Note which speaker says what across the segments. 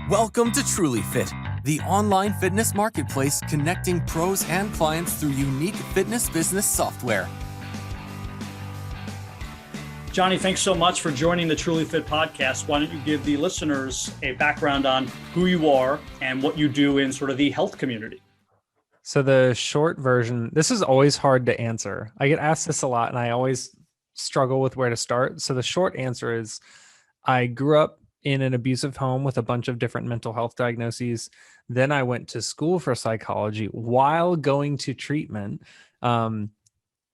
Speaker 1: Welcome to Trulyfit, the online fitness marketplace connecting pros and clients through unique fitness business software.
Speaker 2: Johnny, thanks so much for joining the Trulyfit Podcast. Why don't you give the listeners a background on who you are and what you do in sort of the health community?
Speaker 3: So the short version, this is always hard to answer. I get asked this a lot and I always struggle with where to start. So the short answer is I grew up in an abusive home with a bunch of different mental health diagnoses. Then I went to school for psychology while going to treatment. And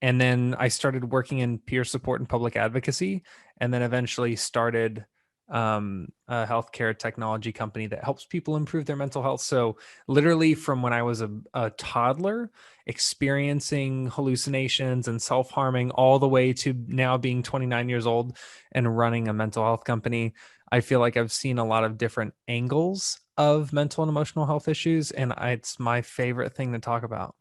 Speaker 3: then I started working in peer support and public advocacy, and then eventually started a healthcare technology company that helps people improve their mental health. So literally from when I was a toddler, experiencing hallucinations and self-harming all the way to now being 29 years old and running a mental health company, I feel like I've seen a lot of different angles of mental and emotional health issues, and it's my favorite thing to talk about.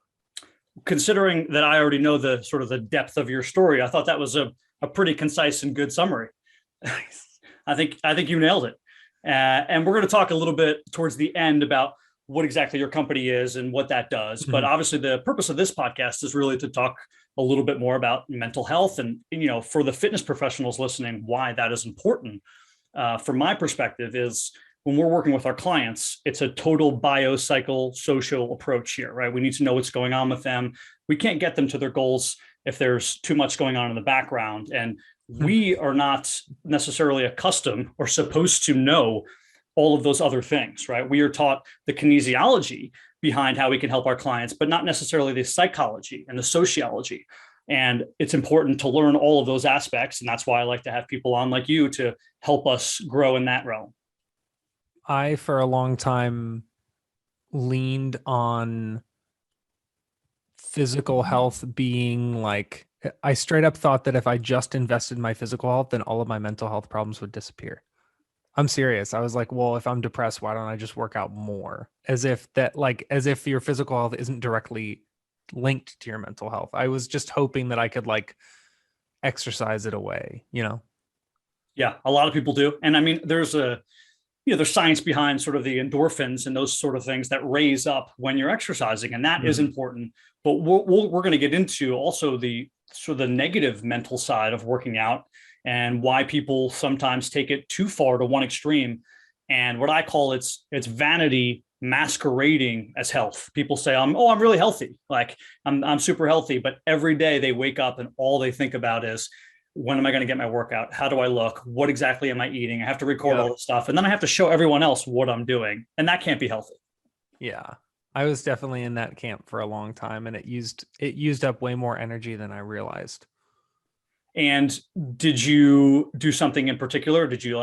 Speaker 2: Considering that I already know the sort of the depth of your story, I thought that was a pretty concise and good summary.
Speaker 3: Nice.
Speaker 2: I think you nailed it. And we're going to talk a little bit towards the end about what exactly your company is and what that does. Mm-hmm. But obviously the purpose of this podcast is really to talk a little bit more about mental health and, for the fitness professionals listening, why that is important. From my perspective is when we're working with our clients, it's a total biopsychosocial approach here, right? We need to know what's going on with them. We can't get them to their goals if there's too much going on in the background. And we are not necessarily accustomed or supposed to know all of those other things, right? We are taught the kinesiology behind how we can help our clients, but not necessarily the psychology and the sociology. And it's important to learn all of those aspects. And that's why I like to have people on like you to help us grow in that realm.
Speaker 3: I, for a long time, leaned on physical health being like, I straight up thought that if I just invested in my physical health, then all of my mental health problems would disappear. I'm serious. I was like, well, if I'm depressed, why don't I just work out more? As if your physical health isn't directly linked to your mental health. I was just hoping that I could exercise it away,
Speaker 2: Yeah, a lot of people do. And I mean, there's science behind sort of the endorphins and those sort of things that raise up when you're exercising. And that is important. But we're going to get into also the sort of the negative mental side of working out and why people sometimes take it too far to one extreme. And what I call it's vanity masquerading as health. People say, I'm really healthy. Like I'm super healthy. But every day they wake up and all they think about is, when am I going to get my workout? How do I look? What exactly am I eating? I have to record all this stuff. And then I have to show everyone else what I'm doing. And that can't be healthy.
Speaker 3: Yeah. I was definitely in that camp for a long time, and it used up way more energy than I realized.
Speaker 2: And did you do something in particular? Did you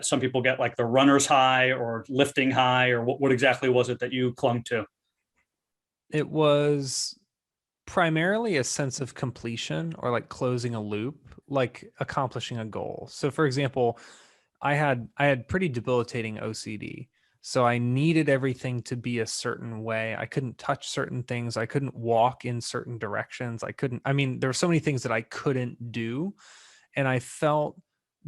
Speaker 2: some people get like the runner's high or lifting high, or what exactly was it that you clung to?
Speaker 3: It was primarily a sense of completion or like closing a loop, like accomplishing a goal. So for example, I had pretty debilitating OCD. So I needed everything to be a certain way. I couldn't touch certain things. I couldn't walk in certain directions. There were so many things that I couldn't do. And I felt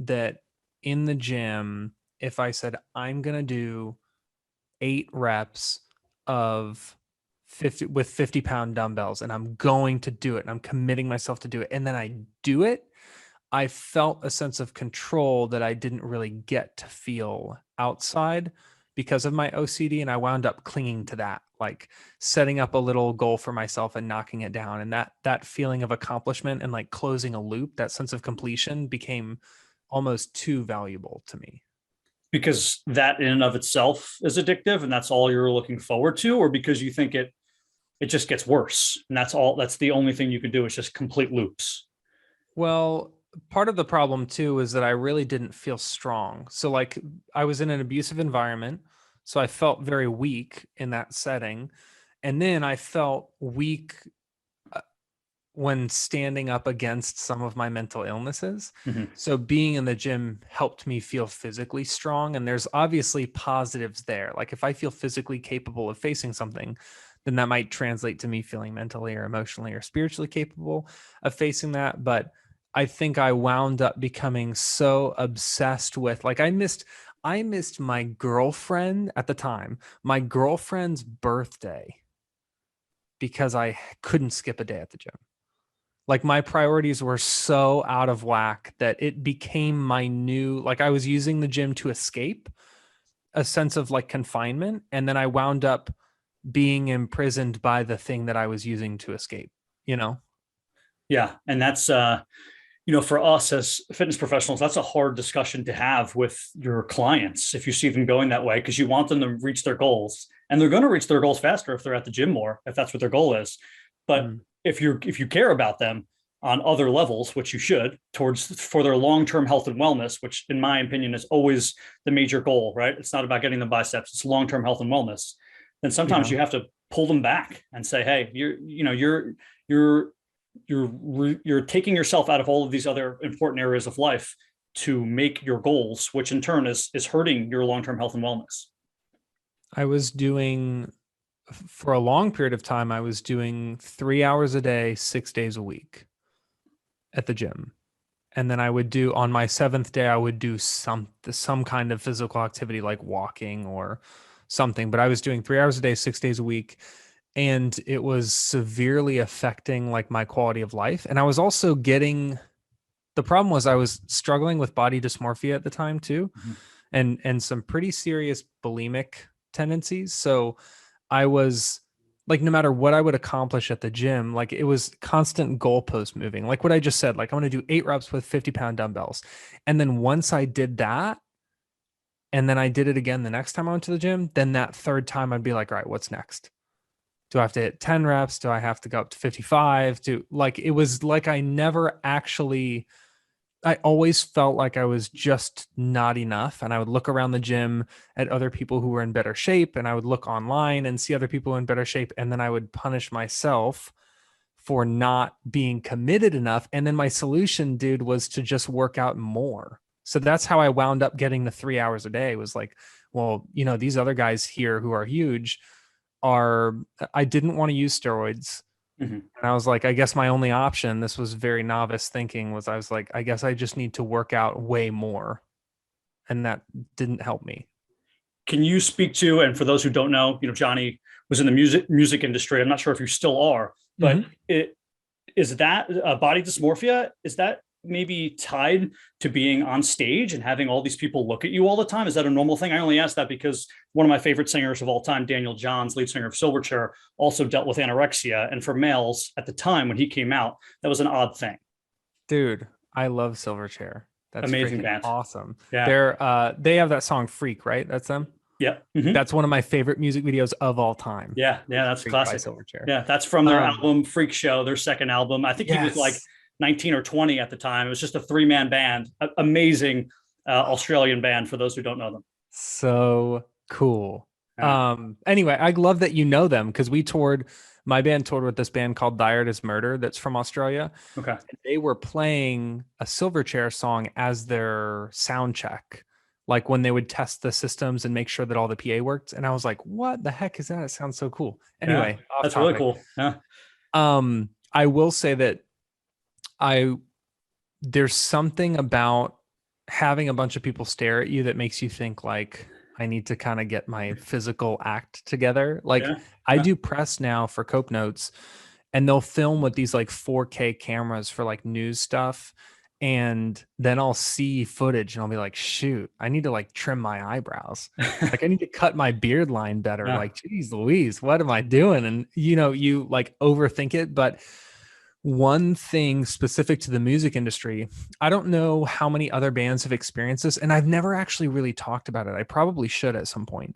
Speaker 3: that in the gym, if I said, I'm going to do 8 reps of 50-pound dumbbells, and I'm going to do it, and I'm committing myself to do it, and then I do it, I felt a sense of control that I didn't really get to feel outside because of my OCD. And I wound up clinging to that, like setting up a little goal for myself and knocking it down. And that feeling of accomplishment and like closing a loop, that sense of completion became almost too valuable to me.
Speaker 2: Because that in and of itself is addictive and that's all you're looking forward to, or because you think it just gets worse and that's the only thing you can do is just complete loops?
Speaker 3: Well, part of the problem too is that I really didn't feel strong. So like I was in an abusive environment, so I felt very weak in that setting. And then I felt weak when standing up against some of my mental illnesses. Mm-hmm. So being in the gym helped me feel physically strong. And there's obviously positives there. Like if I feel physically capable of facing something, then that might translate to me feeling mentally or emotionally or spiritually capable of facing that. But I think I wound up becoming so obsessed with, like, I missed I missed my girlfriend at the time, my girlfriend's birthday, because I couldn't skip a day at the gym. Like my priorities were so out of whack that it became my new, like I was using the gym to escape a sense of like confinement. And then I wound up being imprisoned by the thing that I was using to escape, you know?
Speaker 2: Yeah. And that's, for us as fitness professionals, that's a hard discussion to have with your clients if you see them going that way, because you want them to reach their goals, and they're going to reach their goals faster if they're at the gym more, if that's what their goal is. But if you care about them on other levels, which you should, for their long-term health and wellness, which in my opinion is always the major goal, right? It's not about getting the biceps, it's long-term health and wellness. Then sometimes you have to pull them back and say, hey, you're taking yourself out of all of these other important areas of life to make your goals, which in turn is hurting your long-term health and wellness.
Speaker 3: I was doing, for a long period of time, I was doing 3 hours a day, 6 days a week at the gym. And then I would do, on my 7th day, I would do some kind of physical activity like walking or something. But I was doing 3 hours a day, 6 days a week. And it was severely affecting like my quality of life. And I was also the problem was I was struggling with body dysmorphia at the time too, and some pretty serious bulimic tendencies. So I was like, no matter what I would accomplish at the gym, like it was constant goalpost moving. Like what I just said, like I'm going to do 8 reps with 50-pound dumbbells. And then once I did that, and then I did it again the next time I went to the gym, then that third time I'd be like, all right, what's next? Do I have to hit 10 reps? Do I have to go up to 55? It was like I always felt like I was just not enough. And I would look around the gym at other people who were in better shape, and I would look online and see other people in better shape. And then I would punish myself for not being committed enough. And then my solution, dude, was to just work out more. So that's how I wound up getting the 3 hours a day. Was like, well, these other guys here who are huge I didn't want to use steroids. And I was like, I guess my only option, this was very novice thinking, was I was like, I guess I just need to work out way more. And that didn't help me.
Speaker 2: Can you speak to, and for those who don't know, Johnny was in the music industry. I'm not sure if you still are, but is that body dysmorphia? Is that maybe tied to being on stage and having all these people look at you all the time? Is that a normal thing? I only ask that because one of my favorite singers of all time, Daniel Johns, lead singer of Silverchair, also dealt with anorexia. And for males at the time when he came out, that was an odd thing.
Speaker 3: Dude, I love Silverchair. That's
Speaker 2: amazing band.
Speaker 3: Awesome.
Speaker 2: Yeah.
Speaker 3: They have that song Freak, right? That's them.
Speaker 2: Yeah.
Speaker 3: That's one of my favorite music videos of all time.
Speaker 2: Yeah. That's
Speaker 3: Freak
Speaker 2: classic.
Speaker 3: by Silverchair.
Speaker 2: Yeah. That's from their album Freak Show, their second album. I think he was like 19 or 20 at the time. It was just a 3-man band. Amazing Australian band, for those who don't know them.
Speaker 3: So cool. Anyway, I love that you know them, because my band toured with this band called Dired as Murder that's from Australia.
Speaker 2: Okay.
Speaker 3: And they were playing a Silverchair song as their sound check, like when they would test the systems and make sure that all the PA worked. And I was like, what the heck is that? It sounds so cool. Anyway,
Speaker 2: that's really cool. Yeah.
Speaker 3: I will say that there's something about having a bunch of people stare at you that makes you think like, I need to kind of get my physical act together. Like I do press now for Cope Notes, and they'll film with these like 4K cameras for like news stuff. And then I'll see footage and I'll be like, shoot, I need to like trim my eyebrows. Like I need to cut my beard line better. Like, geez Louise, what am I doing? And you like overthink it. But one thing specific to the music industry, I don't know how many other bands have experienced this, and I've never actually really talked about it. I probably should at some point.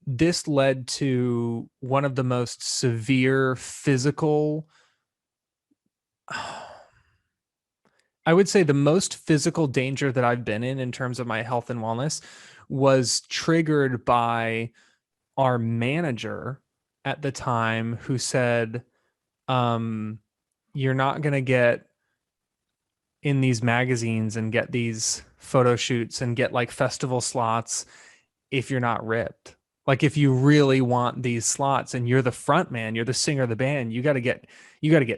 Speaker 3: This led to one of the most severe physical, I would say the most physical danger that I've been in terms of my health and wellness was triggered by our manager at the time, who said, you're not going to get in these magazines and get these photo shoots and get like festival slots if you're not ripped. Like if you really want these slots and you're the front man, you're the singer of the band, you got to get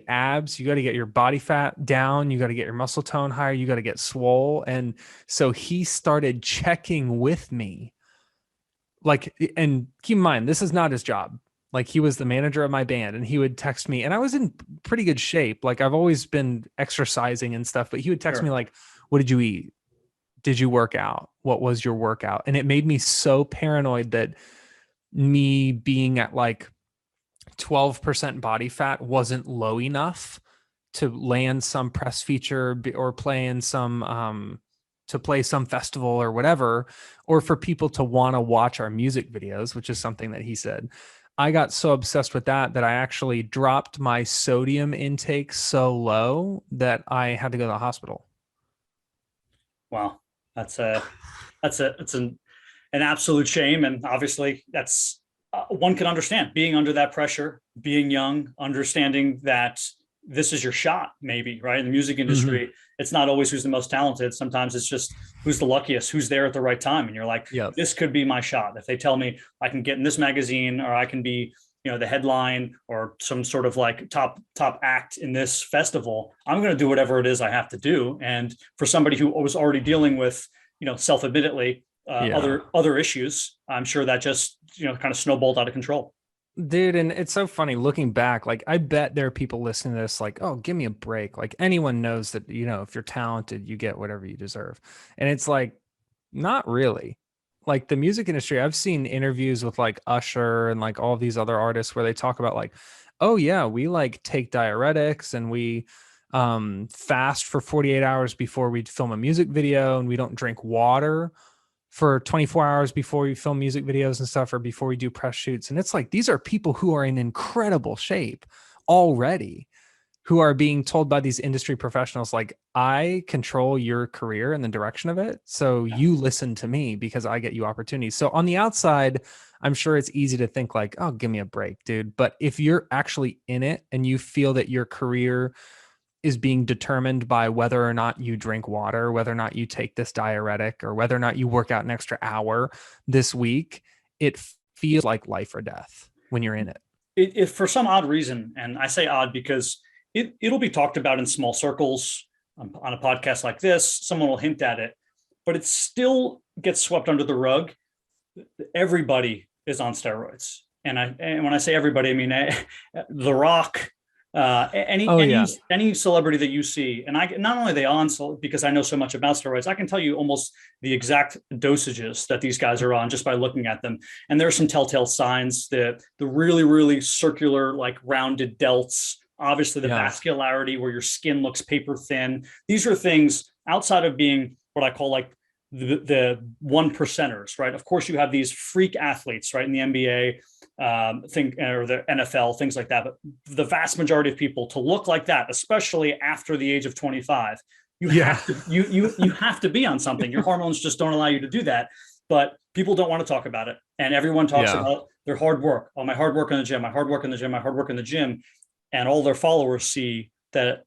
Speaker 3: abs, you got to get your body fat down, you got to get your muscle tone higher, you got to get swole. And so he started checking with me. Like, and keep in mind, this is not his job. Like he was the manager of my band and he would text me and I was in pretty good shape. Like I've always been exercising and stuff, but he would text me like, what did you eat? Did you work out? What was your workout? And it made me so paranoid that me being at like 12% body fat wasn't low enough to land some press feature or play in some to play some festival or whatever, or for people to want to watch our music videos, which is something that he said. I got so obsessed with that I actually dropped my sodium intake so low that I had to go to the hospital.
Speaker 2: Wow. It's an absolute shame. And obviously that's one can understand being under that pressure, being young, understanding that this is your shot, maybe, right? In the music industry, it's not always who's the most talented. Sometimes it's just who's the luckiest, who's there at the right time. And you're like, this could be my shot. If they tell me I can get in this magazine or I can be, the headline or some sort of like top act in this festival, I'm going to do whatever it is I have to do. And for somebody who was already dealing with, self-admittedly, other issues, I'm sure that just, kind of snowballed out of control.
Speaker 3: Dude, and it's so funny looking back. Like, I bet there are people listening to this like, oh, give me a break. Like, anyone knows that, if you're talented, you get whatever you deserve. And it's like, not really. Like, the music industry, I've seen interviews with like Usher and like all these other artists where they talk about like, oh, yeah, we like take diuretics and we fast for 48 hours before we film a music video, and we don't drink water for 24 hours before we film music videos and stuff, or before we do press shoots. And it's like, these are people who are in incredible shape already, who are being told by these industry professionals, like, I control your career and the direction of it. So you listen to me because I get you opportunities. So on the outside, I'm sure it's easy to think like, oh, give me a break, dude. But if you're actually in it and you feel that your career is being determined by whether or not you drink water, whether or not you take this diuretic, or whether or not you work out an extra hour this week, it feels like life or death when you're in it.
Speaker 2: It for some odd reason, and I say odd because it'll be talked about in small circles on a podcast like this. Someone will hint at it, but it still gets swept under the rug. Everybody is on steroids. And when I say everybody, I mean The Rock, any celebrity that you see, and I not only are they on, because I know so much about steroids, I can tell you almost the exact dosages that these guys are on just by looking at them. And there are some telltale signs that the really, really circular, like rounded delts, obviously the vascularity where your skin looks paper thin. These are things outside of being what I call like the one percenters, right? Of course, you have these freak athletes, right, in the NBA, or the NFL, things like that. But the vast majority of people, to look like that, especially after the age of 25, you have to be on something. Your hormones just don't allow you to do that. But people don't want to talk about it, and everyone talks about their hard work. Oh, my hard work in the gym, my hard work in the gym, my hard work in the gym, and all their followers see that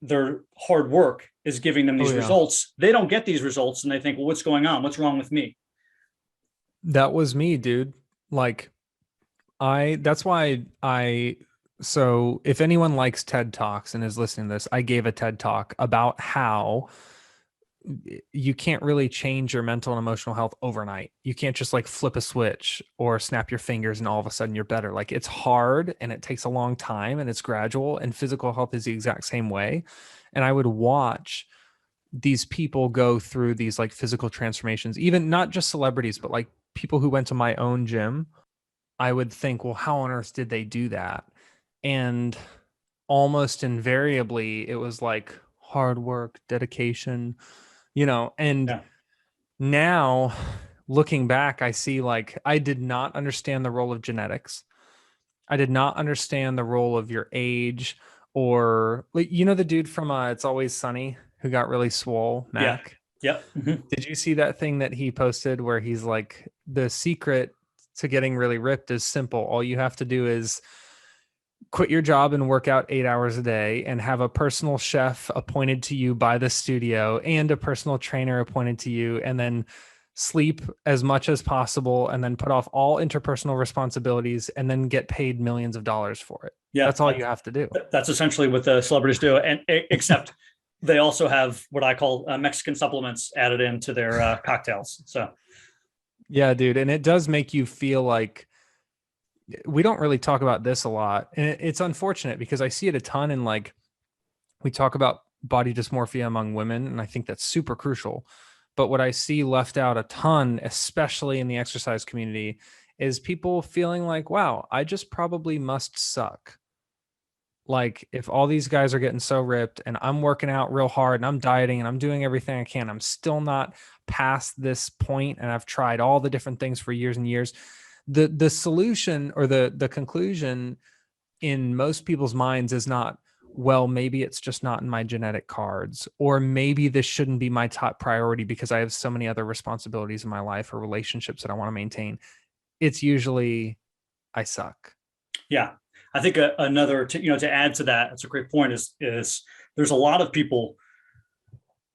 Speaker 2: their hard work is giving them these results. They don't get these results, and they think, well, what's going on? What's wrong with me?
Speaker 3: That was me, dude. Like, so if anyone likes TED Talks and is listening to this, I gave a TED Talk about how you can't really change your mental and emotional health overnight. You can't just like flip a switch or snap your fingers and all of a sudden you're better. Like, it's hard and it takes a long time and it's gradual, and physical health is the exact same way. And I would watch these people go through these like physical transformations, even not just celebrities, but like people who went to my own gym. I would think, well, how on earth did they do that? And almost invariably it was like hard work, dedication, and now looking back, I see like I did not understand the role of genetics. I did not understand the role of your age, or like, the dude from It's Always Sunny who got really swole, Mac.
Speaker 2: Yeah. Mm-hmm.
Speaker 3: Did you see that thing that he posted where he's like, the secret to getting really ripped is simple. All you have to do is quit your job and work out 8 hours a day, and have a personal chef appointed to you by the studio and a personal trainer appointed to you, and then sleep as much as possible, and then put off all interpersonal responsibilities and then get paid millions of dollars for it.
Speaker 2: Yeah,
Speaker 3: that's all you have to do.
Speaker 2: That's essentially what the celebrities do. And except they also have what I call Mexican supplements added into their cocktails. So
Speaker 3: yeah, dude. And it does make you feel like, we don't really talk about this a lot. And it's unfortunate because I see it a ton in, like, we talk about body dysmorphia among women, and I think that's super crucial. But what I see left out a ton, especially in the exercise community, is people feeling like, wow, I just probably must suck. Like, if all these guys are getting so ripped and I'm working out real hard and I'm dieting and I'm doing everything I can, I'm still not past this point, and I've tried all the different things for years and years. The solution, or the conclusion in most people's minds, is not, well, maybe it's just not in my genetic cards, or maybe this shouldn't be my top priority because I have so many other responsibilities in my life or relationships that I want to maintain. It's usually, I suck.
Speaker 2: Yeah. I think another, to add to that, that's a great point, is there's a lot of people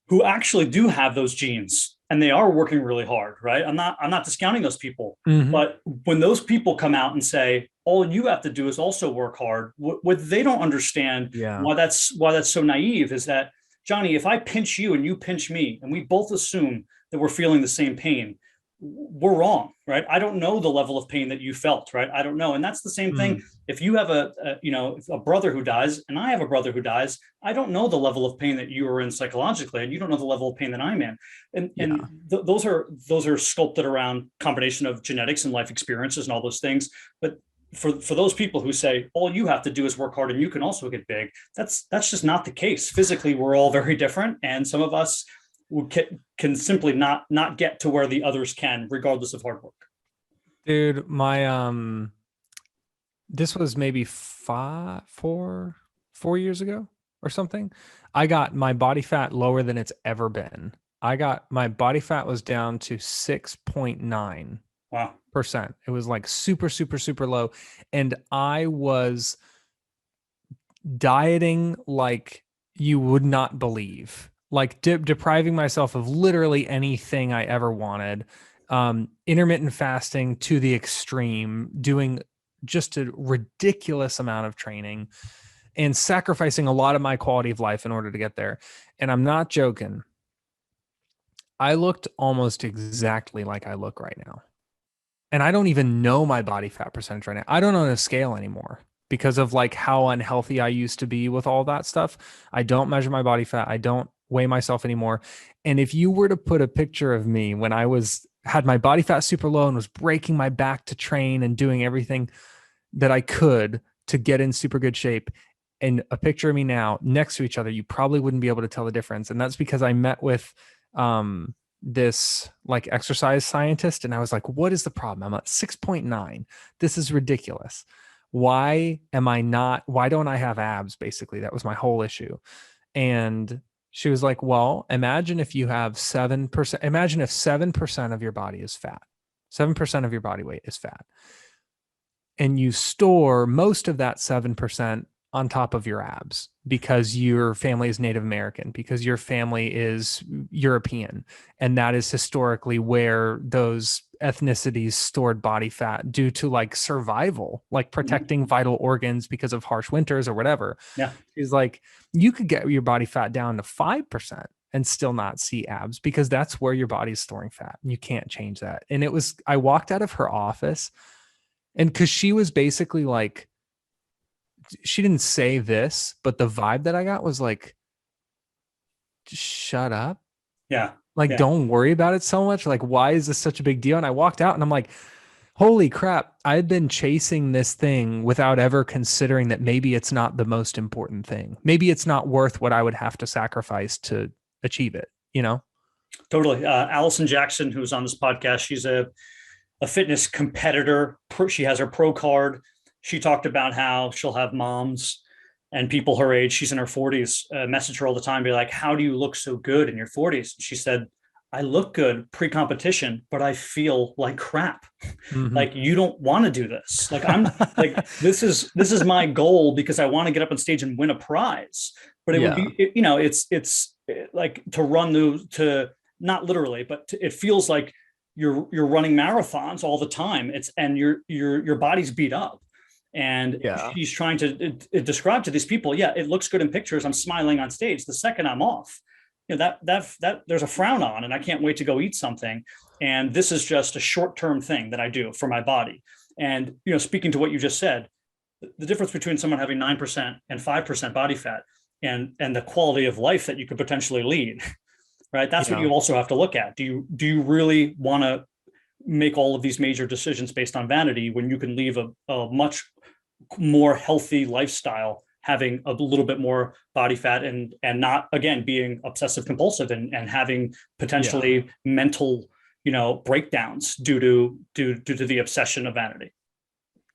Speaker 2: who actually do have those genes and they are working really hard, right? I'm not discounting those people, but when those people come out and say, all you have to do is also work hard, what they don't understand, why that's so naive, is that, Johnny, if I pinch you and you pinch me and we both assume that we're feeling the same pain, we're wrong, right? I don't know the level of pain that you felt, right? I don't know. And that's the same thing. If you have a brother who dies and I have a brother who dies, I don't know the level of pain that you are in psychologically, and you don't know the level of pain that I'm in. And those are sculpted around combination of genetics and life experiences and all those things. But for those people who say, all you have to do is work hard and you can also get big, that's just not the case. Physically, we're all very different. And some of us can simply not get to where the others can, regardless of hard work.
Speaker 3: Dude, my this was maybe 4 years ago or something. I got my body fat lower than it's ever been. My body fat was down to 6.9%.
Speaker 2: Wow.
Speaker 3: It was like super, super, super low. And I was dieting like you would not believe. Like depriving myself of literally anything I ever wanted, intermittent fasting to the extreme, doing just a ridiculous amount of training, and sacrificing a lot of my quality of life in order to get there. And I'm not joking. I looked almost exactly like I look right now. And I don't even know my body fat percentage right now. I don't own a scale anymore because of like how unhealthy I used to be with all that stuff. I don't measure my body fat. I don't weigh myself anymore. And if you were to put a picture of me when I had my body fat super low and was breaking my back to train and doing everything that I could to get in super good shape, and a picture of me now next to each other, you probably wouldn't be able to tell the difference. And that's because I met with this like exercise scientist, and I was like, what is the problem? I'm at 6.9. This is ridiculous. Why don't I have abs? Basically, that was my whole issue. And she was like, well, imagine if you have 7%, imagine if 7% of your body is fat, 7% of your body weight is fat, and you store most of that 7% on top of your abs because your family is Native American, because your family is European. And that is historically where those ethnicities stored body fat due to like survival, like protecting vital organs because of harsh winters or whatever.
Speaker 2: Yeah.
Speaker 3: It's like, you could get your body fat down to 5% and still not see abs because that's where your body's storing fat. And you can't change that. And I walked out of her office, and because she was basically like, she didn't say this, but the vibe that I got was like, just shut up.
Speaker 2: Yeah.
Speaker 3: Like, don't worry about it so much. Like, why is this such a big deal? And I walked out and I'm like, holy crap. I've been chasing this thing without ever considering that maybe it's not the most important thing. Maybe it's not worth what I would have to sacrifice to achieve it, you know?
Speaker 2: Totally. Allison Jackson, who's on this podcast, she's a fitness competitor. She has her pro card. She talked about how she'll have moms and people her age, she's in her 40s, message her all the time, be like, how do you look so good in your 40s? She said, I look good pre-competition, but I feel like crap. Like, you don't want to do this. Like, I'm like, this is my goal because I want to get up on stage and win a prize. But it would be, it's like to run to not literally, but it feels like you're running marathons all the time. And your body's beat up. And
Speaker 3: Yeah.
Speaker 2: she's trying to describe to these people, yeah, it looks good in pictures. I'm smiling on stage. The second I'm off, that there's a frown on, and I can't wait to go eat something. And this is just a short-term thing that I do for my body. And, speaking to what you just said, the difference between someone having 9% and 5% body fat and the quality of life that you could potentially lead, right? That's what you also have to look at. Do you really want to make all of these major decisions based on vanity when you can leave a much more healthy lifestyle, having a little bit more body fat and not, again, being obsessive compulsive and having potentially mental, breakdowns due to the obsession of vanity.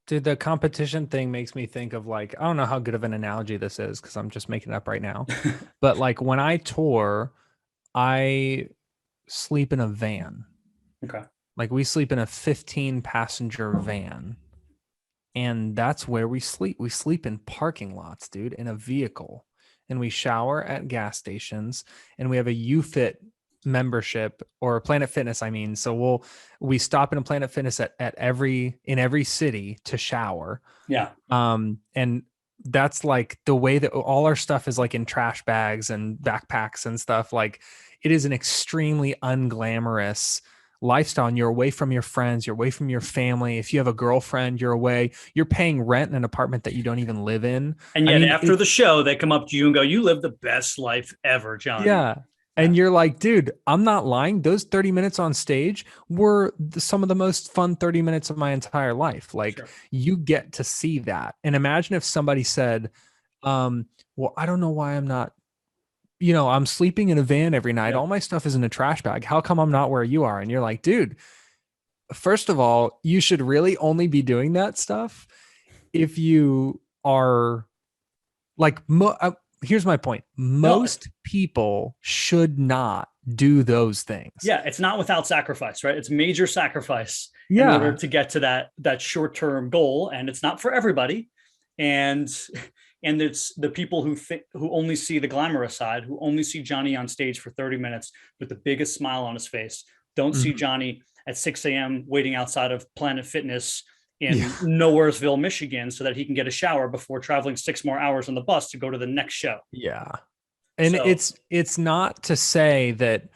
Speaker 3: Dude, the competition thing makes me think of I don't know how good of an analogy this is because I'm just making it up right now. But when I tour, I sleep in a van.
Speaker 2: Okay.
Speaker 3: We sleep in a 15-passenger van. And that's where we sleep. We sleep in parking lots, dude, in a vehicle. And we shower at gas stations. And we have a UFit membership, or Planet Fitness, I mean. So we stop in a Planet Fitness in every city to shower.
Speaker 2: Yeah.
Speaker 3: And that's the way that all our stuff is in trash bags and backpacks and stuff. It is an extremely unglamorous lifestyle, and you're away from your friends, you're away from your family. If you have a girlfriend, you're away, you're paying rent in an apartment that you don't even live in.
Speaker 2: And yet after the show, they come up to you and go, "You live the best life ever, John."
Speaker 3: Yeah. And you're like, dude, I'm not lying. Those 30 minutes on stage were some of the most fun 30 minutes of my entire life. Sure. You get to see that. And imagine if somebody said, well, I don't know why I'm not, I'm sleeping in a van every night. All my stuff is in a trash bag. How come I'm not where you are? And you're like, dude, first of all, you should really only be doing that stuff if you are here's my point. Most people should not do those things.
Speaker 2: Yeah. It's not without sacrifice, right? It's major sacrifice in order to get to that short-term goal. And it's not for everybody. And it's the people who only see the glamorous side, who only see Johnny on stage for 30 minutes with the biggest smile on his face. Don't see Johnny at 6 a.m. waiting outside of Planet Fitness in Nowheresville, Michigan, so that he can get a shower before traveling 6 more hours on the bus to go to the next show.
Speaker 3: Yeah. And it's not to say that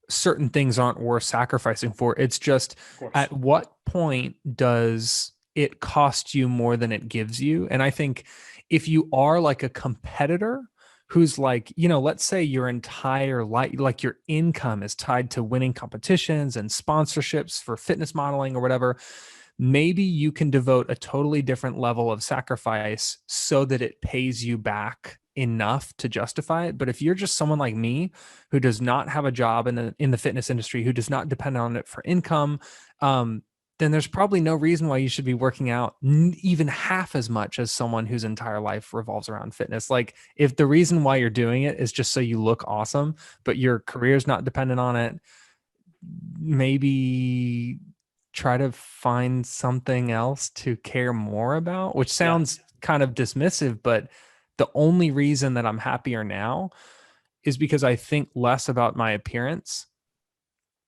Speaker 3: certain things aren't worth sacrificing for. It's just at what point does it cost you more than it gives you? And I think if you are a competitor who's let's say your entire life, your income is tied to winning competitions and sponsorships for fitness modeling or whatever, maybe you can devote a totally different level of sacrifice so that it pays you back enough to justify it. But if you're just someone like me who does not have a job in the fitness industry, who does not depend on it for income, then there's probably no reason why you should be working out even half as much as someone whose entire life revolves around fitness. If the reason why you're doing it is just so you look awesome, but your career is not dependent on it, maybe try to find something else to care more about, which sounds kind of dismissive, but the only reason that I'm happier now is because I think less about my appearance.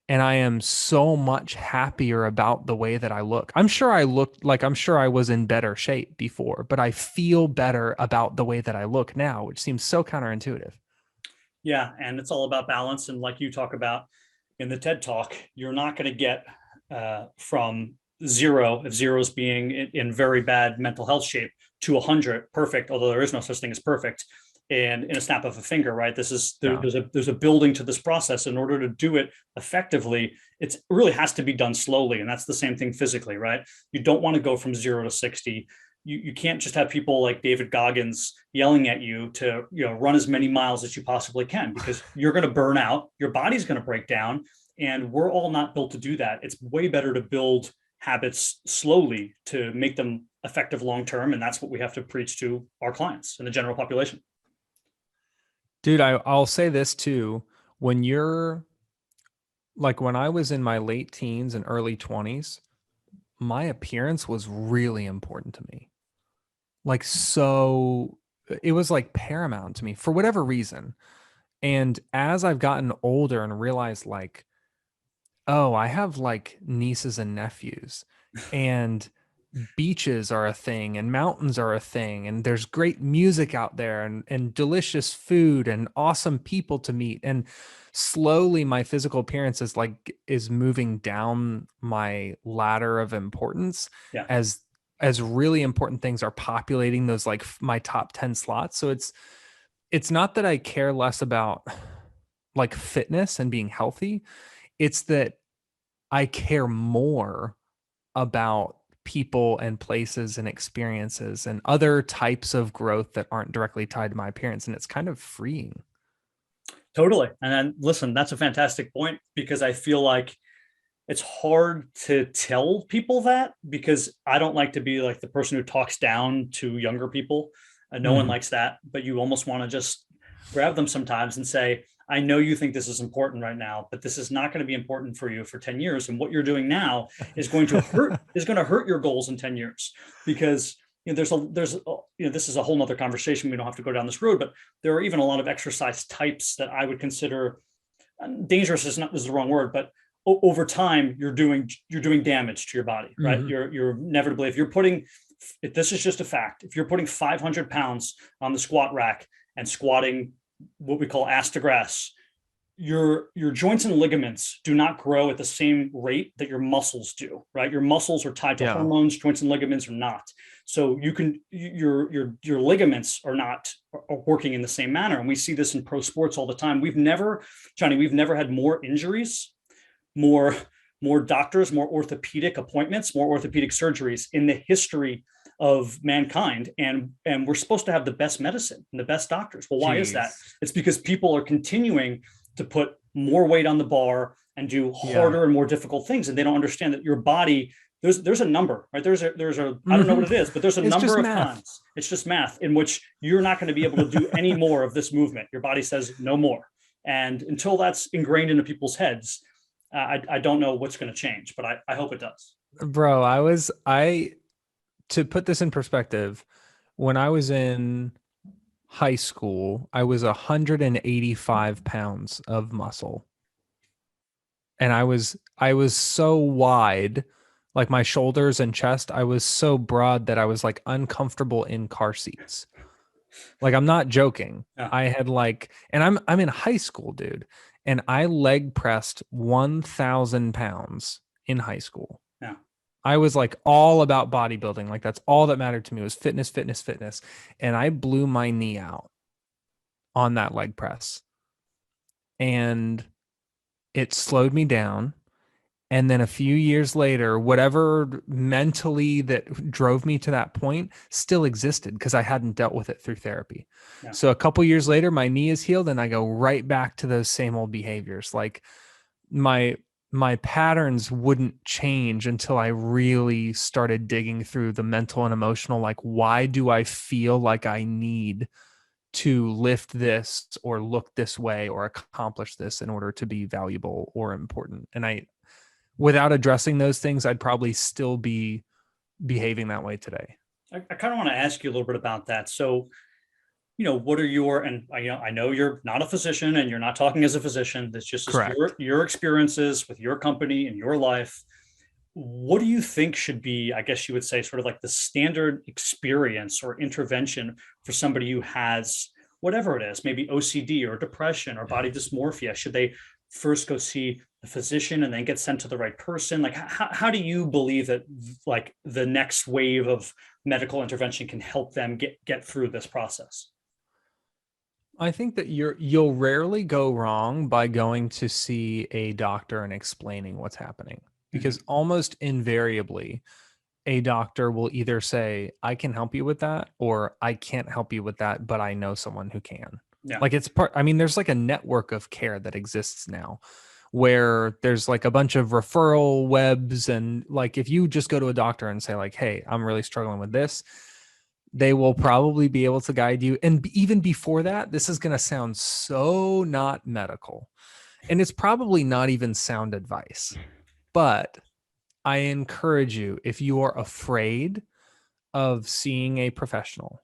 Speaker 3: And I am so much happier about the way that I look. I'm sure I was in better shape before, but I feel better about the way that I look now, which seems so counterintuitive.
Speaker 2: Yeah. And it's all about balance. And like you talk about in the TED Talk, you're not going to get from 0, if 0 is being in very bad mental health shape, to 100 perfect, although there is no such thing as perfect, and in a snap of a finger, right? There's a building to this process. In order to do it effectively, it really has to be done slowly. And that's the same thing physically, right? You don't want to go from 0 to 60. You can't just have people like David Goggins yelling at you to run as many miles as you possibly can, because you're going to burn out, your body's going to break down, and we're all not built to do that. It's way better to build habits slowly to make them effective long term, and that's what we have to preach to our clients and the general population.
Speaker 3: Dude, I'll say this too. When you're when I was in my late teens and early 20s, my appearance was really important to me. So it was paramount to me for whatever reason. And as I've gotten older and realized Oh, I have like nieces and nephews, and beaches are a thing, and mountains are a thing, and there's great music out there, and delicious food and awesome people to meet. And slowly my physical appearance is moving down my ladder of importance
Speaker 2: Yeah.
Speaker 3: as really important things are populating those like my top 10 slots. So it's not that I care less about like fitness and being healthy. It's that I care more about people and places and experiences and other types of growth that aren't directly tied to my appearance. And it's kind of freeing.
Speaker 2: Totally. And then listen, that's a fantastic point, because I feel like it's hard to tell people that, because I don't like to be like the person who talks down to younger people. No one likes that, but you almost want to just grab them sometimes and say, I know you think this is important right now, but this is not going to be important for you for 10 years. And what you're doing now is going to hurt your goals in 10 years, because there's this is a whole nother conversation. We don't have to go down this road, but there are even a lot of exercise types that I would consider dangerous is the wrong word, but over time you're doing damage to your body, right? You're inevitably, if this is just a fact, if you're putting 500 pounds on the squat rack and squatting what we call ass to grass, your joints and ligaments do not grow at the same rate that your muscles do, right? Your muscles are tied to hormones, joints and ligaments are not. So your ligaments are not working in the same manner. And we see this in pro sports all the time. We've never had more injuries, more doctors, more orthopedic appointments, more orthopedic surgeries in the history of mankind. And we're supposed to have the best medicine and the best doctors. Well, why is that? It's because people are continuing to put more weight on the bar and do harder and more difficult things. And they don't understand that your body, there's a number, right? There's a I don't know what it is, but there's a number of times. It's just math in which you're not going to be able to do any more of this movement. Your body says no more. And until that's ingrained into people's heads, I don't know what's going to change, but I hope it does.
Speaker 3: Bro, to put this in perspective, when I was in high school, I was 185 pounds of muscle. And I was so wide, like my shoulders and chest, I was so broad that I was like uncomfortable in car seats. Like, I'm not joking.
Speaker 2: Yeah.
Speaker 3: I had and I'm in high school, dude. And I leg pressed 1,000 pounds in high school.
Speaker 2: Yeah.
Speaker 3: I was like all about bodybuilding. Like, that's all that mattered to me was fitness, fitness, fitness. And I blew my knee out on that leg press. And it slowed me down. And then a few years later, whatever mentally that drove me to that point still existed because I hadn't dealt with it through therapy. Yeah. So a couple years later, my knee is healed and I go right back to those same old behaviors. Like my patterns wouldn't change until I really started digging through the mental and emotional, like, why do I feel like I need to lift this or look this way or accomplish this in order to be valuable or important? And without addressing those things, I'd probably still be behaving that way today.
Speaker 2: I kind of want to ask you a little bit about that. So, what are and I know you're not a physician and you're not talking as a physician. That's just your experiences with your company and your life. What do you think should be, I guess you would say, sort of like the standard experience or intervention for somebody who has whatever it is, maybe OCD or depression or body dysmorphia? Should they first go see the physician and then get sent to the right person? Like, how do you believe that like the next wave of medical intervention can help them get through this process?
Speaker 3: I think that you'll rarely go wrong by going to see a doctor and explaining what's happening, because almost invariably a doctor will either say, I can help you with that, or I can't help you with that, but I know someone who can. Yeah. Like there's like a network of care that exists now where there's like a bunch of referral webs. And like, if you just go to a doctor and say like, hey, I'm really struggling with this, they will probably be able to guide you. And even before that, this is going to sound so not medical, and it's probably not even sound advice, but I encourage you, if you are afraid of seeing a professional,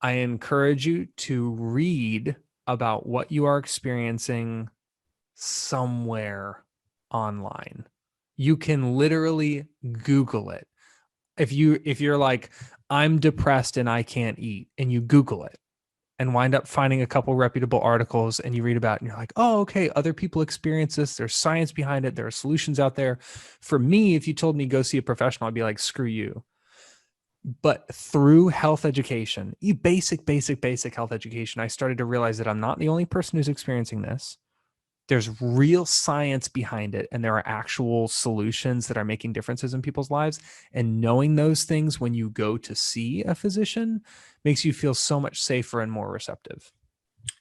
Speaker 3: I encourage you to read about what you are experiencing somewhere online. You can literally Google it. If you're like, I'm depressed and I can't eat, and you Google it and wind up finding a couple reputable articles and you read about it and you're like, oh, okay, other people experience this. There's science behind it. There are solutions out there. For me, if you told me go see a professional, I'd be like, screw you. But through health education, basic health education, I started to realize that I'm not the only person who's experiencing this. There's real science behind it, and there are actual solutions that are making differences in people's lives. And knowing those things when you go to see a physician makes you feel so much safer and more receptive.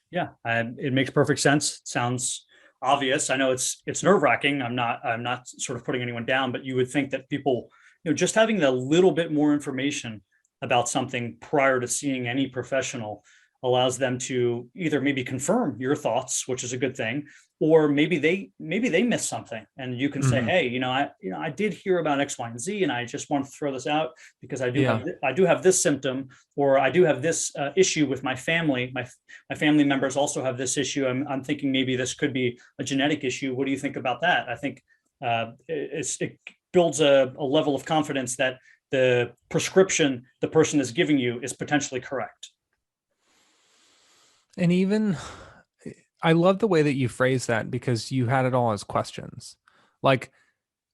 Speaker 2: Yeah, it makes perfect sense. It sounds obvious. I know it's nerve-wracking. I'm not sort of putting anyone down, but you would think that people, just having a little bit more information about something prior to seeing any professional allows them to either maybe confirm your thoughts, which is a good thing, or maybe they miss something, and you can say, hey, I did hear about X, Y, and Z, and I just want to throw this out because I do have this symptom, or I do have this issue with my family. My family members also have this issue. I'm thinking maybe this could be a genetic issue. What do you think about that? I think it builds a level of confidence that the prescription the person is giving you is potentially correct.
Speaker 3: And even, I love the way that you phrase that, because you had it all as questions. Like,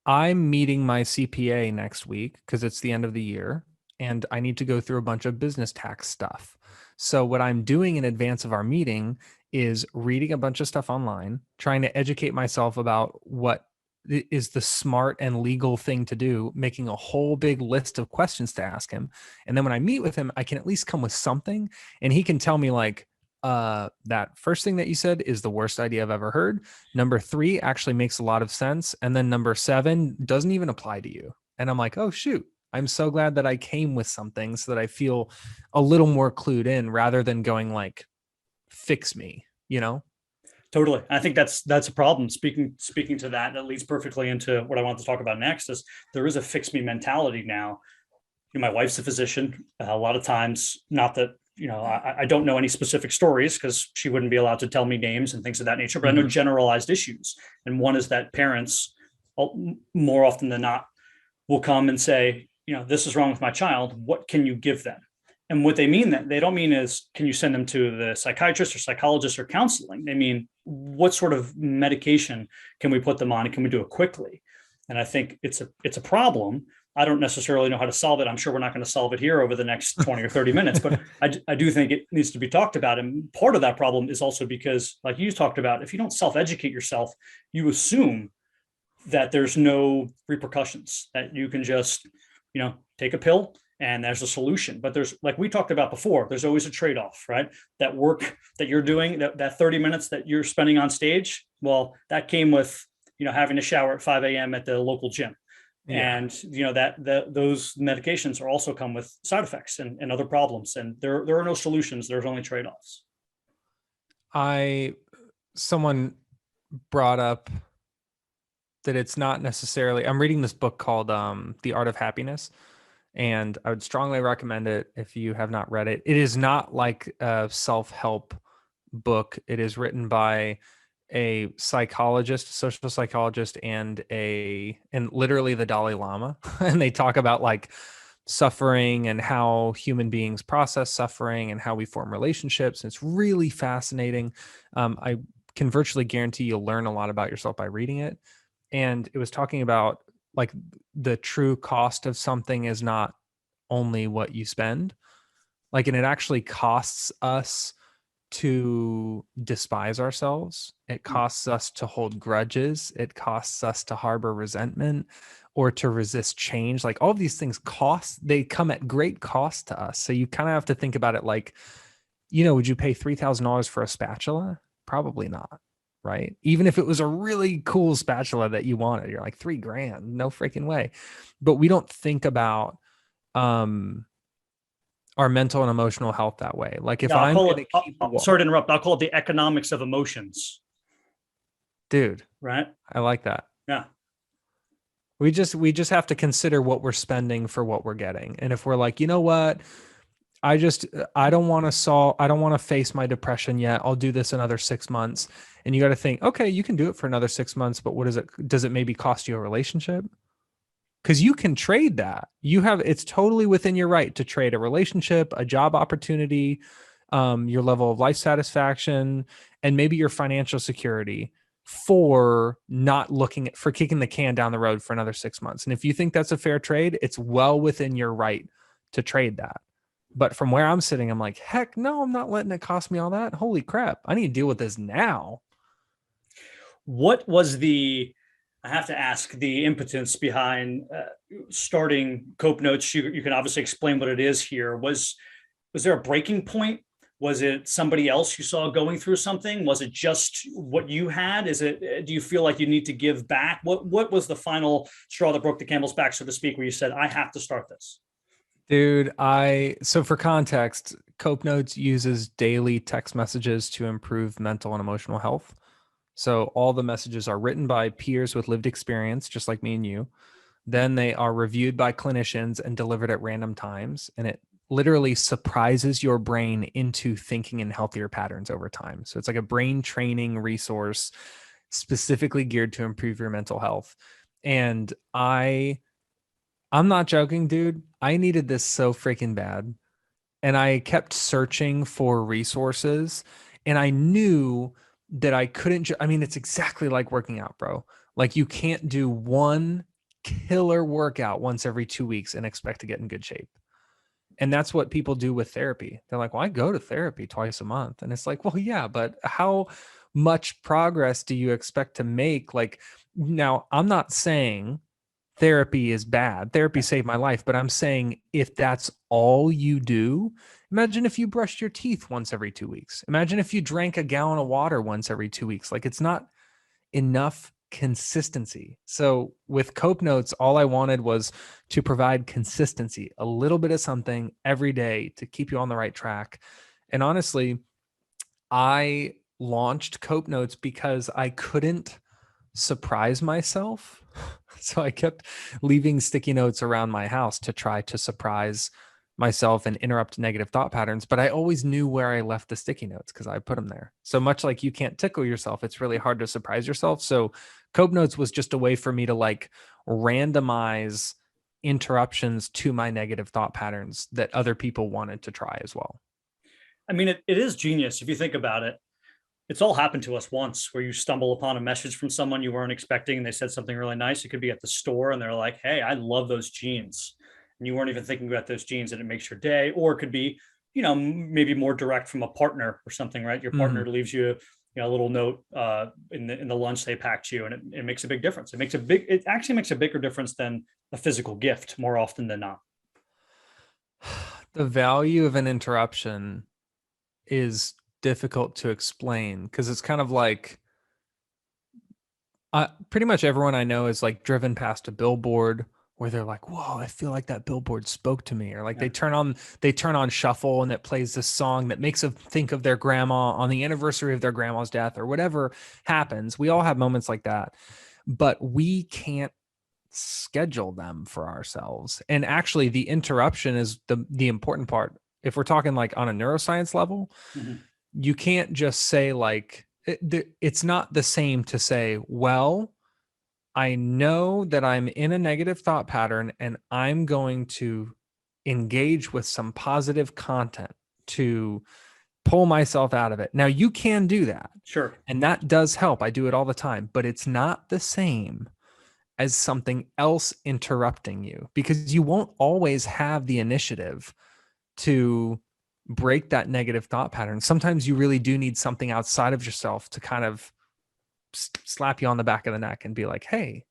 Speaker 3: I'm meeting my CPA next week because it's the end of the year and I need to go through a bunch of business tax stuff. So what I'm doing in advance of our meeting is reading a bunch of stuff online, trying to educate myself about what is the smart and legal thing to do, making a whole big list of questions to ask him. And then when I meet with him, I can at least come with something, and he can tell me like, that first thing that you said is the worst idea I've ever heard. Number 3 actually makes a lot of sense. And then number 7 doesn't even apply to you. And I'm like, oh, shoot. I'm so glad that I came with something so that I feel a little more clued in rather than going like, fix me,
Speaker 2: Totally. I think that's a problem. Speaking to that leads perfectly into what I want to talk about next. Is there is a fix me mentality now. My wife's a physician. A lot of times, not that, I don't know any specific stories because she wouldn't be allowed to tell me names and things of that nature, but I know generalized issues. And one is that parents, more often than not, will come and say, this is wrong with my child. What can you give them? And what they mean, that they don't mean is, can you send them to the psychiatrist or psychologist or counseling? They mean, what sort of medication can we put them on, and can we do it quickly? And I think it's a problem. I don't necessarily know how to solve it. I'm sure we're not going to solve it here over the next 20 or 30 minutes, but I do think it needs to be talked about. And part of that problem is also because, like you talked about, if you don't self-educate yourself, you assume that there's no repercussions, that you can just, take a pill and there's a solution. But there's, like we talked about before, there's always a trade-off, right? That work that you're doing, that 30 minutes that you're spending on stage, well, that came with, having to shower at 5 a.m. at the local gym. Yeah. And those medications are also come with side effects and other problems, and there are no solutions. There's only trade-offs.
Speaker 3: Someone brought up that it's not necessarily, I'm reading this book called The Art of Happiness, and I would strongly recommend it if you have not read it. It is not like a self-help book. It is written by a psychologist, social psychologist, and literally the Dalai Lama. And they talk about like suffering and how human beings process suffering and how we form relationships. And it's really fascinating. I can virtually guarantee you'll learn a lot about yourself by reading it. And it was talking about like the true cost of something is not only what you spend, and it actually costs us to despise ourselves. It costs us to hold grudges. It costs us to harbor resentment or to resist change. Like, all of these things they come at great cost to us. So you kind of have to think about it like, would you pay $3,000 for a spatula? Probably not. Right? Even if it was a really cool spatula that you wanted, you're like, $3,000, no freaking way. But we don't think about our mental and emotional health that way. Like, if I'm going to keep,
Speaker 2: sorry to interrupt, I'll call it the economics of emotions.
Speaker 3: Dude,
Speaker 2: right?
Speaker 3: I like that.
Speaker 2: Yeah.
Speaker 3: We just have to consider what we're spending for what we're getting. And if we're like, you know what, I don't want to face my depression yet. I'll do this another 6 months. And you got to think, okay, you can do it for another 6 months, but does it maybe cost you a relationship? Because you can trade that. It's totally within your right to trade a relationship, a job opportunity, your level of life satisfaction, and maybe your financial security for kicking the can down the road for another 6 months. And if you think that's a fair trade, it's well within your right to trade that. But from where I'm sitting, I'm like, heck no, I'm not letting it cost me all that. Holy crap. I need to deal with this now.
Speaker 2: What was I have to ask, the impotence behind starting Cope Notes? You can obviously explain what it is here. Was there a breaking point? Was it somebody else you saw going through something? Was it just what you had? Do you feel like you need to give back? What was the final straw that broke the camel's back, so to speak, where you said, I have to start this?
Speaker 3: Dude, so for context, Cope Notes uses daily text messages to improve mental and emotional health. So all the messages are written by peers with lived experience, just like me and you. Then they are reviewed by clinicians and delivered at random times. And it literally surprises your brain into thinking in healthier patterns over time. So it's like a brain training resource specifically geared to improve your mental health. And I'm not joking, dude. I needed this so freaking bad. And I kept searching for resources, and I knew that I couldn't. It's exactly like working out, bro. Like, you can't do one killer workout once every 2 weeks and expect to get in good shape. And that's what people do with therapy. They're like, well, I go to therapy twice a month. And it's like, well, yeah, but how much progress do you expect to make? Like, now, I'm not saying therapy is bad. Therapy saved my life. But I'm saying, if that's all you do, imagine if you brushed your teeth once every 2 weeks. Imagine if you drank a gallon of water once every 2 weeks. Like, it's not enough consistency. So with Cope Notes, all I wanted was to provide consistency, a little bit of something every day to keep you on the right track. And honestly, I launched Cope Notes because I couldn't surprise myself. So I kept leaving sticky notes around my house to try to surprise myself and interrupt negative thought patterns. But I always knew where I left the sticky notes because I put them there. So much like you can't tickle yourself, it's really hard to surprise yourself. So Cope Notes was just a way for me to like randomize interruptions to my negative thought patterns that other people wanted to try as well.
Speaker 2: I mean, it is genius if you think about it. It's all happened to us once, where you stumble upon a message from someone you weren't expecting and they said something really nice. It could be at the store and they're like, hey, I love those jeans. And you weren't even thinking about those jeans, and it makes your day. Or it could be, maybe more direct from a partner or something, right? Your partner leaves you, a little note in the lunch they packed you, and it makes a big difference. It actually makes a bigger difference than a physical gift more often than not.
Speaker 3: The value of an interruption is difficult to explain, because it's kind of like pretty much everyone I know is like driven past a billboard where they're like, whoa, I feel like that billboard spoke to me. Or like they turn on shuffle and it plays this song that makes them think of their grandma on the anniversary of their grandma's death, or whatever happens. We all have moments like that, but we can't schedule them for ourselves. And actually the interruption is the important part. If we're talking like on a neuroscience level, you can't just say like, it's not the same to say, well, I know that I'm in a negative thought pattern and I'm going to engage with some positive content to pull myself out of it. Now, you can do that.
Speaker 2: Sure.
Speaker 3: And that does help. I do it all the time, but it's not the same as something else interrupting you, because you won't always have the initiative to break that negative thought pattern. Sometimes you really do need something outside of yourself to kind of slap you on the back of the neck and be like, hey,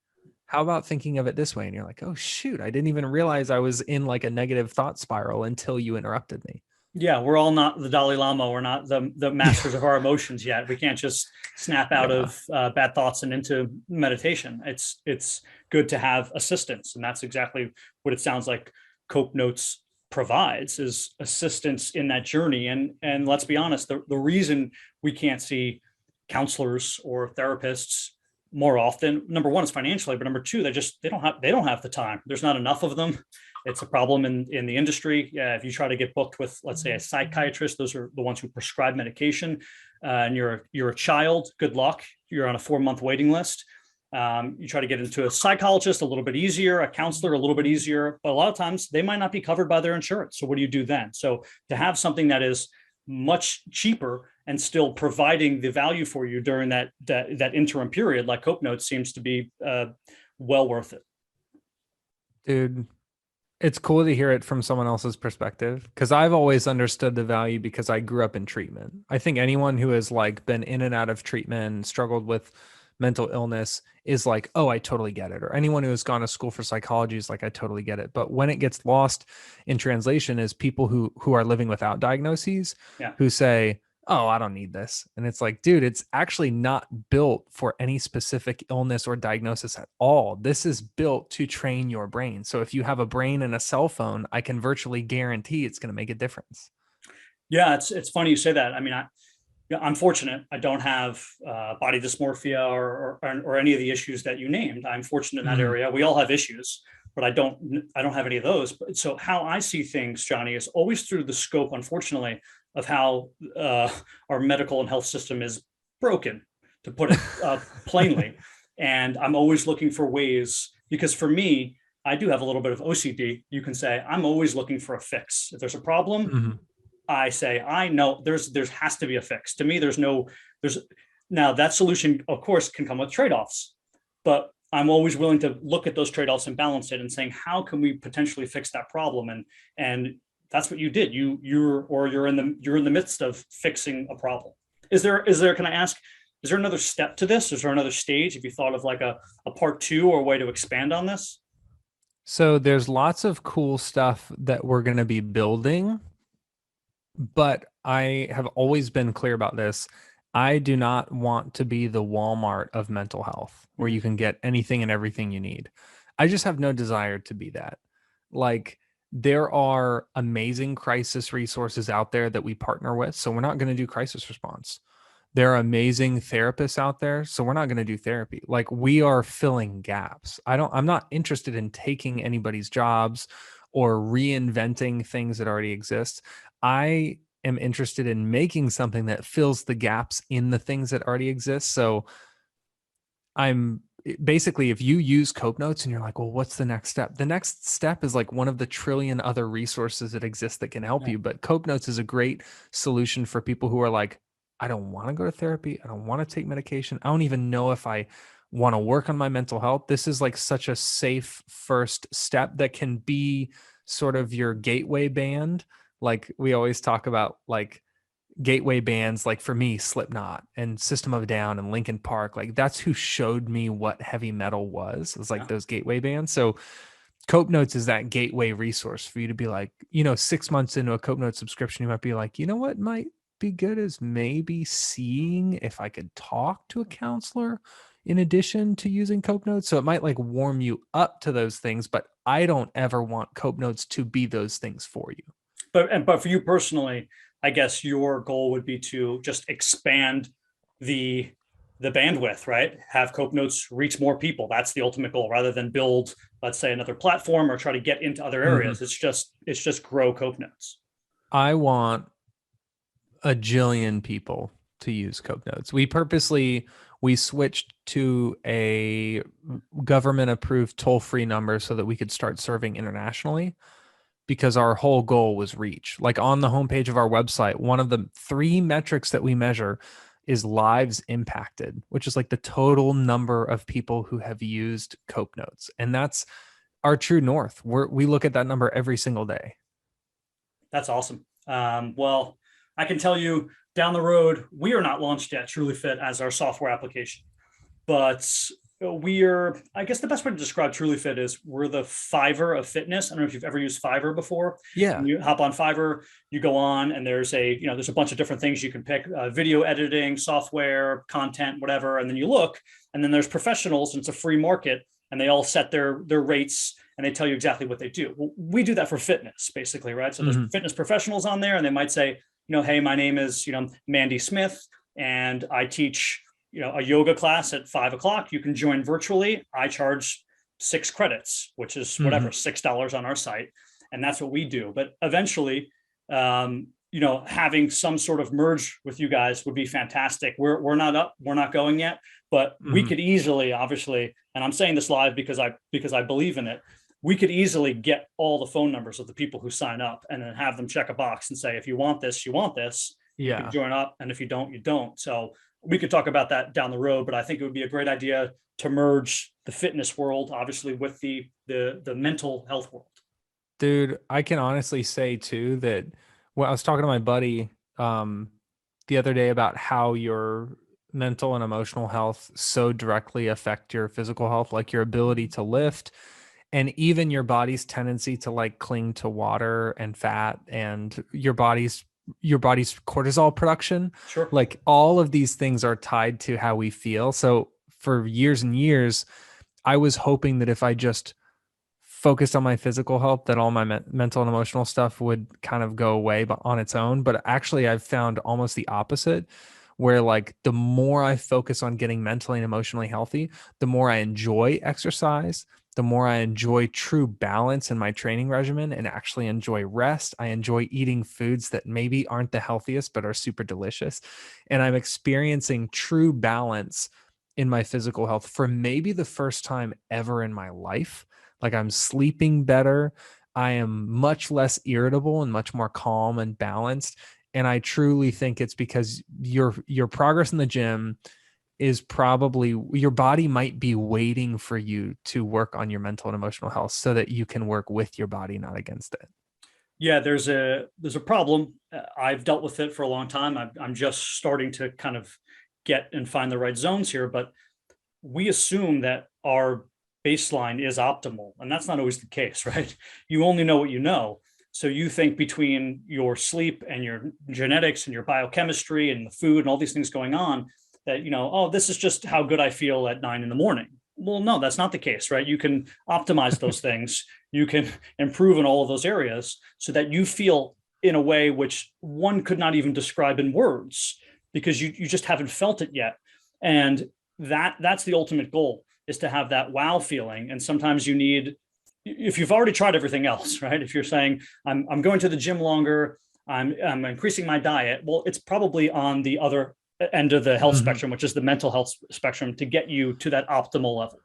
Speaker 3: how about thinking of it this way? And you're like, oh shoot, I didn't even realize I was in like a negative thought spiral until you interrupted me.
Speaker 2: Yeah, we're all not the Dalai Lama. We're not the masters of our emotions yet. We can't just snap out of bad thoughts and into meditation. It's good to have assistance. And that's exactly what it sounds like Cope Notes provides, is assistance in that journey. And let's be honest, the reason we can't see counselors or therapists more often. Number one is financially, but number two, they don't have the time. There's not enough of them. It's a problem in the industry. If you try to get booked with, let's say, a psychiatrist, those are the ones who prescribe medication, and you're a child, good luck. You're on a 4-month waiting list. You try to get into a psychologist, a little bit easier, a counselor, a little bit easier, but a lot of times they might not be covered by their insurance. So what do you do then? So to have something that is much cheaper and still providing the value for you during that interim period, like Cope Notes, seems to be well worth it.
Speaker 3: Dude, it's cool to hear it from someone else's perspective, because I've always understood the value because I grew up in treatment. I think anyone who has like been in and out of treatment, struggled with mental illness is like, oh, I totally get it. Or anyone who has gone to school for psychology is like, I totally get it. But when it gets lost in translation is people who are living without diagnoses, who say, oh, I don't need this. And it's like, dude, it's actually not built for any specific illness or diagnosis at all. This is built to train your brain. So if you have a brain and a cell phone, I can virtually guarantee it's going to make a difference.
Speaker 2: Yeah, it's funny you say that. I mean, I'm fortunate. I don't have body dysmorphia or any of the issues that you named. I'm fortunate in that area. We all have issues, but I don't have any of those. But so how I see things, Johnny, is always through the scope, unfortunately, of how our medical and health system is broken, to put it plainly. And I'm always looking for ways, because for me, I do have a little bit of OCD. You can say I'm always looking for a fix. If there's a problem, I say, I know there has to be a fix. To me, there's now that solution, of course, can come with trade-offs, but I'm always willing to look at those trade-offs and balance it and saying, how can we potentially fix that problem? And that's what you did. You're in the midst of fixing a problem. Can I ask, is there another step to this? Is there another stage? Have you thought of like a part 2 or a way to expand on this?
Speaker 3: So there's lots of cool stuff that we're going to be building, but I have always been clear about this. I do not want to be the Walmart of mental health where you can get anything and everything you need. I just have no desire to be that. Like, there are amazing crisis resources out there that we partner with. So we're not going to do crisis response. There are amazing therapists out there. So we're not going to do therapy. Like, we are filling gaps. I'm not interested in taking anybody's jobs or reinventing things that already exist. I am interested in making something that fills the gaps in the things that already exist. So I'm basically, if you use Cope Notes and you're like, well, what's the next step? The next step is like one of the trillion other resources that exist that can help you. But Cope Notes is a great solution for people who are like, I don't want to go to therapy. I don't want to take medication. I don't even know if I want to work on my mental health. This is like such a safe first step that can be sort of your gateway band. Like, we always talk about like gateway bands, like for me, Slipknot and System of a Down and Linkin Park. Like, that's who showed me what heavy metal was. It was like those gateway bands. So Cope Notes is that gateway resource for you to be like, 6 months into a Cope Notes subscription, you might be like, you know what might be good is maybe seeing if I could talk to a counselor in addition to using Cope Notes. So it might like warm you up to those things, but I don't ever want Cope Notes to be those things for you.
Speaker 2: But for you personally, I guess your goal would be to just expand the bandwidth, right? Have Cope Notes reach more people. That's the ultimate goal, rather than build, let's say, another platform or try to get into other areas. It's just grow Cope Notes. I
Speaker 3: want a jillion people to use Cope Notes. We switched to a government approved toll-free number so that we could start serving internationally, because our whole goal was reach. Like, on the homepage of our website, one of the 3 metrics that we measure is lives impacted, which is like the total number of people who have used Cope Notes. And that's our true north. We look at that number every single day. That's awesome.
Speaker 2: Well, I can tell you, down the road, we are not launched yet, Trulyfit, as our software application, but I guess the best way to describe Trulyfit is we're the Fiverr of fitness. I don't know if you've ever used Fiverr before.
Speaker 3: Yeah.
Speaker 2: When you hop on Fiverr, you go on and there's a bunch of different things you can pick, video editing, software, content, whatever. And then you look, and then there's professionals, and it's a free market, and they all set their rates and they tell you exactly what they do. Well, we do that for fitness, basically, right? So there's fitness professionals on there, and they might say, hey, my name is, Mandy Smith, and I teach a yoga class at 5 o'clock. You can join virtually. I charge 6 credits, which is whatever, $6 on our site. And that's what we do. But eventually, having some sort of merge with you guys would be fantastic. We're not going yet, but we could easily, obviously, and I'm saying this live because I believe in it. We could easily get all the phone numbers of the people who sign up and then have them check a box and say, if you want this, you want this.
Speaker 3: Yeah.
Speaker 2: You can join up. And if you don't, you don't. So we could talk about that down the road, but I think it would be a great idea to merge the fitness world, obviously, with the mental health world.
Speaker 3: Dude, I can honestly say too that when I was talking to my buddy the other day about how your mental and emotional health so directly affect your physical health, like your ability to lift and even your body's tendency to like cling to water and fat and your body's cortisol production.
Speaker 2: Sure.
Speaker 3: Like all of these things are tied to how we feel. So for years and years, I was hoping that if I just focused on my physical health, that all my mental and emotional stuff would kind of go away on its own. But actually I've found almost the opposite, where like the more I focus on getting mentally and emotionally healthy, the more I enjoy exercise, the more I enjoy true balance in my training regimen and actually enjoy rest. I enjoy eating foods that maybe aren't the healthiest, but are super delicious. And I'm experiencing true balance in my physical health for maybe the first time ever in my life. Like I'm sleeping better. I am much less irritable and much more calm and balanced. And I truly think it's because your progress in the gym is probably, your body might be waiting for you to work on your mental and emotional health so that you can work with your body, not against it.
Speaker 2: Yeah, there's a problem. I've dealt with it for a long time. I'm just starting to kind of get and find the right zones here, but we assume that our baseline is optimal, and that's not always the case, right? You only know what you know. So you think between your sleep and your genetics and your biochemistry and the food and all these things going on that, this is just how good I feel at 9 a.m. Well, no, that's not the case, right? You can optimize those things. You can improve in all of those areas so that you feel in a way which one could not even describe in words because you just haven't felt it yet. And that's the ultimate goal, is to have that wow feeling. And sometimes you need, if you've already tried everything else, right? If you're saying, I'm going to the gym longer, I'm increasing my diet. Well, it's probably on the other end of the health spectrum, which is the mental health spectrum, to get you to that optimal level.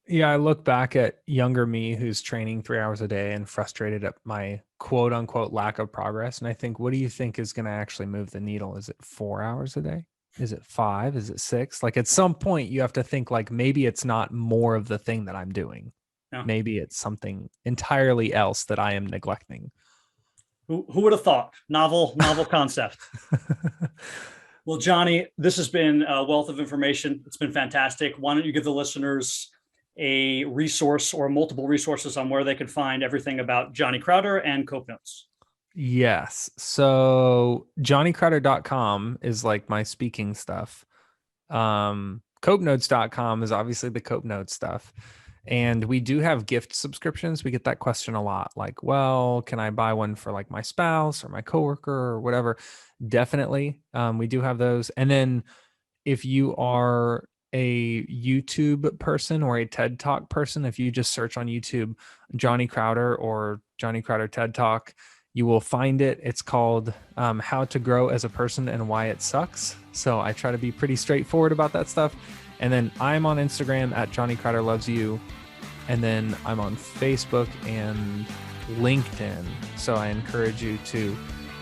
Speaker 3: Yeah, I look back at younger me who's training 3 hours a day and frustrated at my quote unquote lack of progress. And I think, what do you think is going to actually move the needle? Is it 4 hours a day? Is it 5? Is it 6? Like at some point you have to think like, maybe it's not more of the thing that I'm doing. No. Maybe it's something entirely else that I am neglecting.
Speaker 2: Who would have thought? Novel concept. Well, Johnny, this has been a wealth of information. It's been fantastic. Why don't you give the listeners a resource or multiple resources on where they can find everything about Johnny Crowder and Cope Notes?
Speaker 3: Yes. So johnnycrowder.com is like my speaking stuff. Copenotes.com is obviously the Cope Notes stuff. And we do have gift subscriptions. We get that question a lot. Like, well, can I buy one for like my spouse or my coworker or whatever? Definitely. We do have those. And then if you are a YouTube person or a TED Talk person, if you just search on YouTube, Johnny Crowder or Johnny Crowder TED Talk, you will find it. It's called How to Grow as a Person and Why It Sucks. So I try to be pretty straightforward about that stuff. And then I'm on Instagram at Johnny Crowder Loves You. And then I'm on Facebook and LinkedIn. So I encourage you to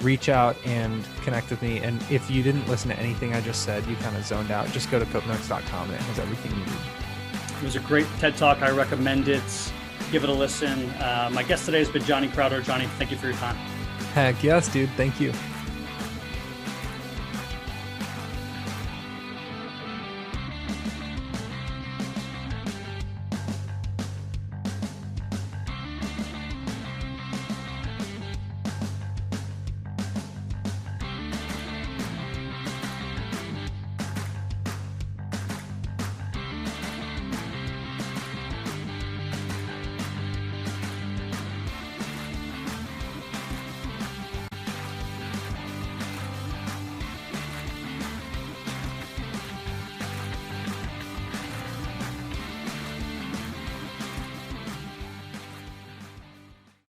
Speaker 3: reach out and connect with me. And if you didn't listen to anything I just said, you kind of zoned out, just go to copenotes.com and it has everything you need.
Speaker 2: It was a great TED Talk. I recommend it. Give it a listen. My guest today has been Johnny Crowder. Johnny, thank you for your time.
Speaker 3: Heck yes, dude. Thank you.